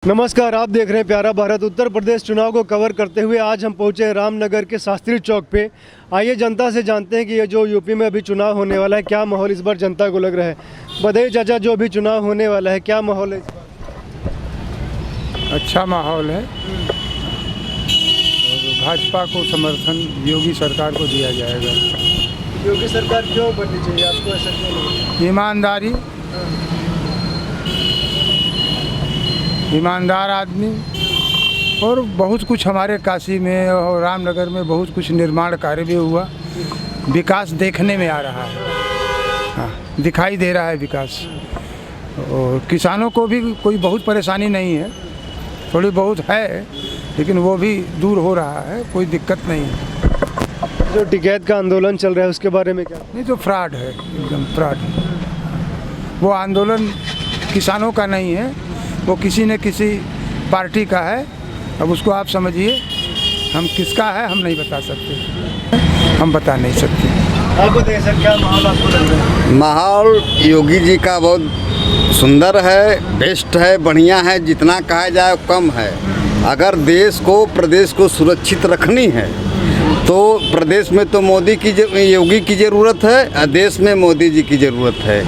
नमस्कार, आप देख रहे हैं प्यारा भारत। उत्तर प्रदेश चुनाव को कवर करते हुए आज हम पहुंचे हैं रामनगर के शास्त्री चौक पे। आइए जनता से जानते हैं कि ये जो यूपी में अभी चुनाव होने वाला है, क्या माहौल इस बार जनता को लग रहा है। बधाई चाचा, जो अभी चुनाव होने वाला है, क्या माहौल है इस बार? अच्छा माहौल है और भाजपा को समर्थन योगी सरकार को दिया जाएगा। योगी सरकार क्यों बननी चाहिए आपको, ऐसा क्यों लगता है? ईमानदारी, ईमानदार आदमी और बहुत कुछ हमारे काशी में और रामनगर में बहुत कुछ निर्माण कार्य भी हुआ। विकास देखने में आ रहा है, हाँ, दिखाई दे रहा है विकास। और किसानों को भी कोई बहुत परेशानी नहीं है, थोड़ी बहुत है लेकिन वो भी दूर हो रहा है, कोई दिक्कत नहीं है। जो टिकैत का आंदोलन चल रहा है उसके बारे में क्या? नहीं तो फ्रॉड है, एकदम फ्रॉड है। वो आंदोलन किसानों का नहीं है, वो किसी न किसी पार्टी का है। अब उसको आप समझिए, हम किसका है हम नहीं बता सकते, हम बता नहीं सकते। आपको देखिए सर, क्या माहौल आपको लग रहा है? माहौल योगी जी का बहुत सुंदर है, बेस्ट है, बढ़िया है। जितना कहा जाए कम है। अगर देश को, प्रदेश को सुरक्षित रखनी है तो प्रदेश में तो मोदी की, योगी की ज़रूरत है, देश में मोदी जी की ज़रूरत है।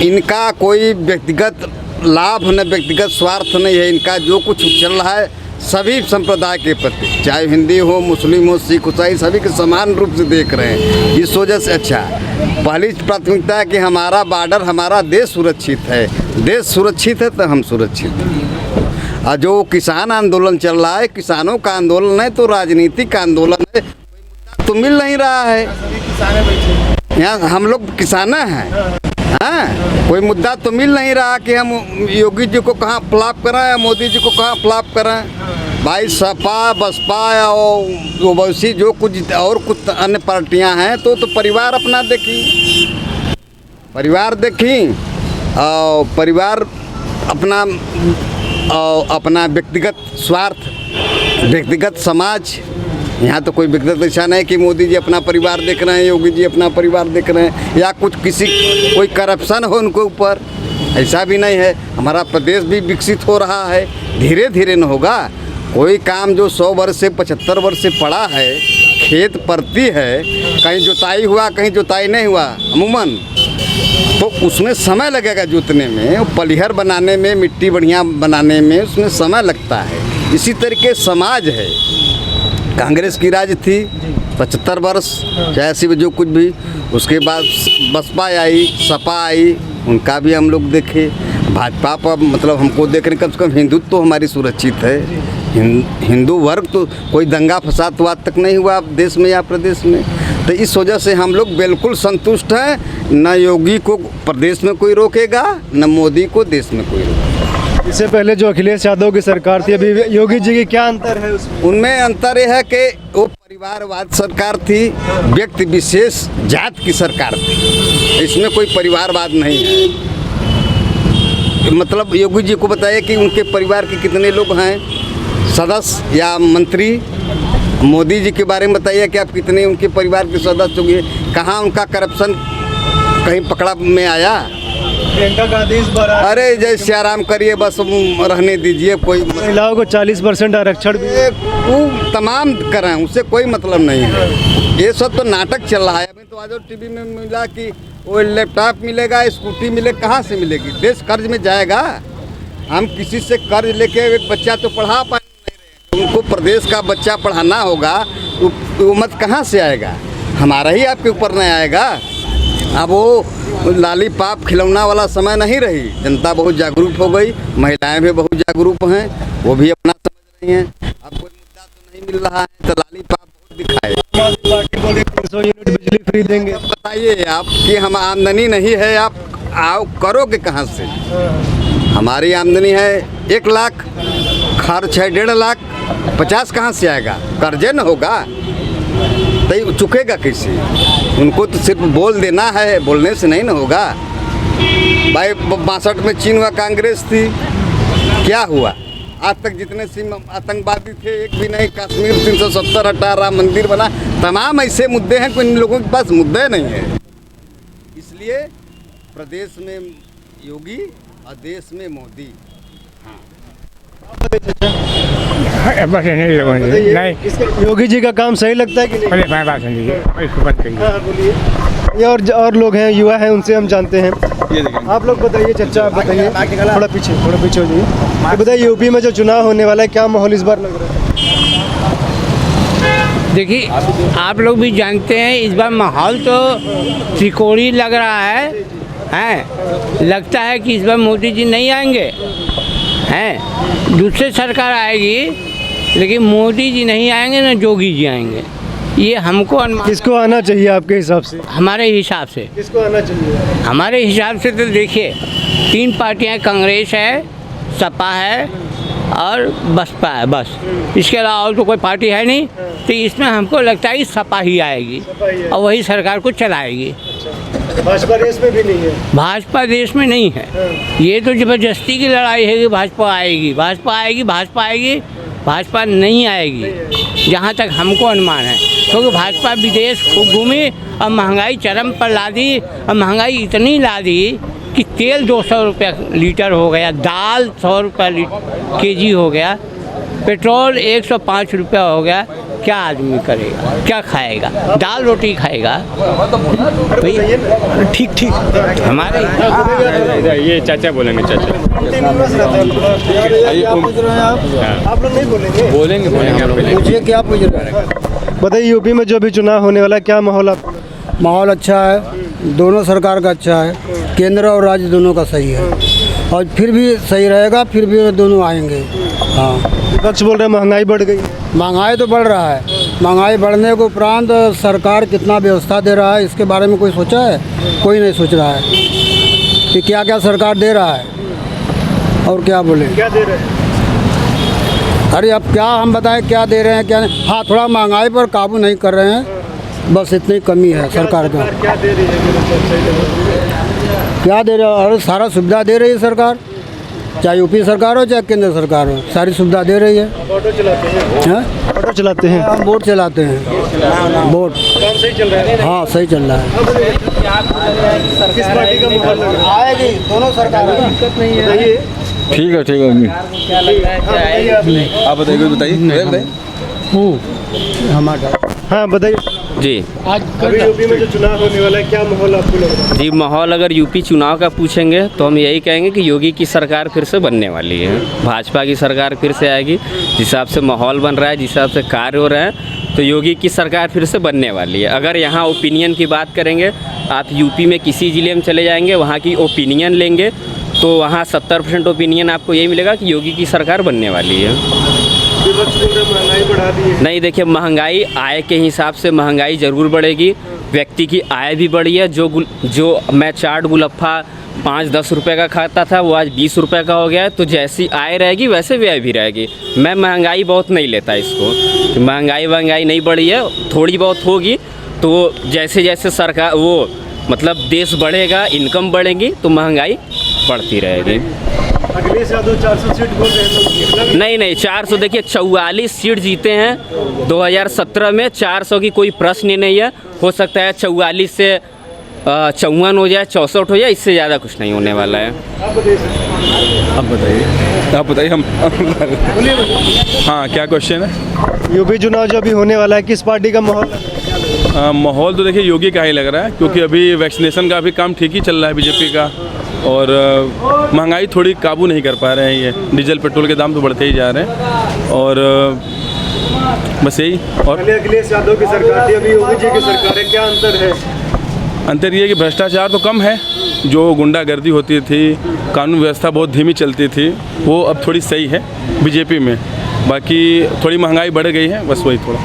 इनका कोई व्यक्तिगत लाभ न व्यक्तिगत स्वार्थ नहीं है। इनका जो कुछ चल रहा है सभी संप्रदाय के प्रति, चाहे हिंदी हो, मुस्लिम हो, सिख, ईसाई, सभी के समान रूप से देख रहे हैं। इस वजह से अच्छा पहली प्राथमिकता है कि हमारा बॉर्डर, हमारा देश सुरक्षित है। देश सुरक्षित है तो हम सुरक्षित हैं। और जो किसान आंदोलन चल रहा है, किसानों का आंदोलन है तो राजनीतिक आंदोलन है। तो मिल नहीं रहा है, यहाँ हम लोग किसान हैं। हाँ, कोई मुद्दा तो मिल नहीं रहा कि हम योगी जी को कहाँ फ्लॉप करें या मोदी जी को कहाँ फ्लॉप करें। भाई सपा, बसपा और ओवैसी जो कुछ और कुछ अन्य पार्टियां हैं तो परिवार अपना देखी, परिवार देखी और परिवार अपना व्यक्तिगत स्वार्थ, व्यक्तिगत समाज। यहाँ तो कोई व्यक्तिगत ऐसा नहीं कि मोदी जी अपना परिवार देख रहे हैं, योगी जी अपना परिवार देख रहे हैं या कुछ किसी कोई करप्शन हो उनके ऊपर, ऐसा भी नहीं है। हमारा प्रदेश भी विकसित हो रहा है, धीरे धीरे न होगा। कोई काम जो 100 वर्ष से 75 वर्ष से पड़ा है, खेत परती है, कहीं जोताई हुआ कहीं जोताई नहीं हुआ अमूमन, तो उसमें समय लगेगा जोतने में, पलिहर बनाने में, मिट्टी बढ़िया बनाने में उसमें समय लगता है। इसी तरीके समाज है। कांग्रेस की राज थी 75 वर्ष, जैसी जो कुछ भी, उसके बाद बसपा आई, सपा आई, उनका भी हम लोग देखे। भाजपा पर मतलब हमको देख रहे, कम से कम हिंदुत्व तो हमारी सुरक्षित है। हिंदू वर्ग तो कोई दंगा फसाद तो आज तक नहीं हुआ देश में या प्रदेश में। तो इस वजह से हम लोग बिल्कुल संतुष्ट हैं। न योगी को प्रदेश में कोई रोकेगा, न मोदी को देश में कोई रोकेगा। इससे पहले जो अखिलेश यादव की सरकार थी, अभी योगी जी की क्या अंतर है उसमें? उनमें अंतर यह है कि वो परिवारवाद सरकार थी, व्यक्ति विशेष जात की सरकार थी। इसमें कोई परिवारवाद नहीं है। मतलब योगी जी को बताइए कि उनके परिवार के कितने लोग हैं सदस्य या मंत्री। मोदी जी के बारे में बताइए कि आप कितने उनके परिवार के सदस्य होंगे, कहाँ उनका करप्शन कहीं पकड़ा में आया। प्रियंका गांधी इस बार, अरे जय श्री राम करिए, बस रहने दीजिए। कोई महिलाओं को 40% आरक्षण भी वो तमाम करें, उससे कोई मतलब नहीं है। ये सब तो नाटक चल रहा है। अभी तो आज टीवी में मिला कि वो लैपटॉप मिलेगा, स्कूटी मिलेगा, कहाँ से मिलेगी? देश कर्ज में जाएगा। हम किसी से कर्ज लेके एक बच्चा तो पढ़ा पाए नहीं रहे, उनको प्रदेश का बच्चा पढ़ाना होगा तो मत कहाँ से आएगा? हमारा ही आपके ऊपर नहीं आएगा। अब वो लाली पाप खिलौना वाला समय नहीं रही। जनता बहुत जागरूक हो गई, महिलाएं भी बहुत जागरूक हैं, वो भी अपना समझ रही हैं। अब कोई मुद्दा तो नहीं मिल रहा है तो लाली पाप बहुत दिखाए। पार्टी बोले 300 यूनिट बिजली फ्री देंगे। बताइए आप कि हम आमदनी नहीं है, आप आओ करोगे कहाँ से? हमारी आमदनी है 1 लाख, खर्च है 1.5 लाख, 50 कहाँ से आएगा? कर्जे न होगा तो चुकेगा कैसे? उनको तो सिर्फ बोल देना है, बोलने से नहीं ना होगा। भाई 62 में चीन व कांग्रेस थी, क्या हुआ? आज तक जितने आतंकवादी थे एक भी नहीं। कश्मीर 370 हटा, राम मंदिर बना, तमाम ऐसे मुद्दे हैं, कोई इन लोगों के पास मुद्दे नहीं है। इसलिए प्रदेश में योगी और देश में मोदी। हाँ। बस नहीं लोगों ने बताइए, नहीं योगी जी का काम सही लगता है कि नहीं? पहले मैं बात सुन लीजिए इसको बंद करिए। हाँ, बोलिए। ये और लोग हैं, युवा हैं, उनसे हम जानते हैं। आप लोग बताइए, चर्चा आप बताइए, थोड़ा पीछे हो जाइए। तो बताइए, यूपी में जो चुनाव होने वाला है, क्या माहौल इस बार लग रहा है? देखिए, आप लोग भी जानते हैं इस बार माहौल तो त्रिकोणी लग रहा है। लगता है कि इस बार मोदी जी नहीं आएंगे, हैं दूसरी सरकार आएगी, लेकिन मोदी जी नहीं आएंगे ना योगी जी आएंगे। ये हमको अनुमान, किसको आना चाहिए आपके हिसाब से? हमारे हिसाब से, किसको आना चाहिए? हमारे हिसाब से तो देखिए 3 पार्टियां, कांग्रेस है, सपा है और बसपा है, बस। इसके अलावा और तो कोई पार्टी है नहीं। तो इसमें हमको लगता है कि सपा ही आएगी और वही सरकार को चलाएगी। भाजपा देश में भी नहीं है। भाजपा देश में नहीं है। ये तो ज़बरदस्ती की लड़ाई है कि भाजपा आएगी, भाजपा आएगी, भाजपा आएगी। भाजपा नहीं आएगी जहाँ तक हमको अनुमान है, क्योंकि भाजपा विदेश खूब घूमी और महंगाई चरम पर ला दी। और महंगाई इतनी ला दी कि तेल 200 रुपये लीटर हो गया, दाल 100 रुपये केजी हो गया, पेट्रोल 105 रुपया हो गया। क्या आदमी करेगा, क्या खाएगा? दाल रोटी खाएगा? ठीक हमारे ये चाचा बोलेंगे, चाचा आप लोग नहीं बोलेंगे? बोलेंगे। मुझे क्या पूछ रहे हैं? बताइए, यूपी में जो भी चुनाव होने वाला है, क्या माहौल आप? माहौल अच्छा है, दोनों सरकार का अच्छा है, केंद्र और राज्य दोनों का सही है और फिर भी सही रहेगा, फिर भी दोनों आएंगे। हाँ, विपक्ष बोल रहे हैं महंगाई बढ़ गई। महंगाई तो बढ़ रहा है, महंगाई बढ़ने के उपरांत सरकार कितना व्यवस्था दे रहा है, इसके बारे में कोई सोचा है? कोई नहीं सोच रहा है कि क्या क्या सरकार दे रहा है और क्या बोले। क्या दे रहे हैं? अरे अब क्या हम बताएं क्या दे रहे हैं क्या नहीं। हाँ, थोड़ा महंगाई पर काबू नहीं कर रहे हैं, बस इतनी कमी है सरकार का। क्या दे रही है? क्या दे रहे? अरे सारा सुविधा दे रही है सरकार, चाहे यूपी सरकार हो चाहे केंद्र सरकार हो, सारी सुविधा दे रही है। ऑटो चलाते हैं? हैं? ऑटो चलाते हैं? हम बोट चलाते हैं, बोट। काम सही चल रहा है? हाँ, सही चल रहा है। किस पार्टी का माहौल लग रहा है? आएगी दोनों सरकार, दिक्कत नहीं है। बताइए। ठीक है। आप बताइए। हमारा हाँ, बताइए जी। अभी यूपी में जो चुनाव होने वाला है, क्या माहौल आपको लग रहा है? जी, माहौल अगर यूपी चुनाव का पूछेंगे तो हम यही कहेंगे कि योगी की सरकार फिर से बनने वाली है। भाजपा की सरकार फिर से आएगी। जिस हिसाब से माहौल बन रहा है, जिस हिसाब से कार्य हो रहे हैं, तो योगी की सरकार फिर से बनने वाली है। अगर यहाँ ओपिनियन की बात करेंगे, आप यूपी में किसी ज़िले में चले जाएंगे, वहाँ की ओपिनियन लेंगे तो वहाँ 70% ओपिनियन आपको यही मिलेगा कि योगी की सरकार बनने वाली है। विपक्ष बोल रहे हैं महंगाई बढ़ा दी है। नहीं, देखिए, महंगाई आय के हिसाब से महंगाई ज़रूर बढ़ेगी। व्यक्ति की आय भी बढ़ी है। जो मैं चाट गुलफ्फा 5-10 रुपये का खाता था, वो आज 20 रुपये का हो गया है। तो जैसी आय रहेगी वैसे व्यय भी रहेगी। मैं महंगाई बहुत नहीं लेता इसको, महंगाई नहीं बढ़ी है, थोड़ी बहुत होगी। तो जैसे जैसे सरकार मतलब देश बढ़ेगा, इनकम बढ़ेगी, तो महंगाई बढ़ती रहेगी। अखिलेश यादव 400 सीट बोल रहे हैं। नहीं, 400, देखिए 44 सीट जीते हैं 2017 में। 400 की कोई प्रश्न ही नहीं है। हो सकता है 44 से 54 हो जाए, 64 हो जाए, इससे ज़्यादा कुछ नहीं होने वाला है। आप बताइए हम हाँ, क्या क्वेश्चन है? यूपी चुनाव जो अभी होने वाला है, किस पार्टी का माहौल लग रहा है? माहौल तो देखिए योगी का ही लग रहा है, क्योंकि अभी वैक्सीनेशन का भी काम ठीक ही चल रहा है बीजेपी का। और महंगाई थोड़ी काबू नहीं कर पा रहे हैं। ये डीजल पेट्रोल के दाम तो बढ़ते ही जा रहे हैं। और बस यही। और पहले अखिलेश यादव की सरकार थी, अभी योगी जी की सरकार है, क्या अंतर है? अंतर ये है कि भ्रष्टाचार तो कम है, जो गुंडागर्दी होती थी, कानून व्यवस्था बहुत धीमी चलती थी, वो अब थोड़ी सही है बीजेपी में। बाकी थोड़ी महंगाई बढ़ गई है, बस वही थोड़ा।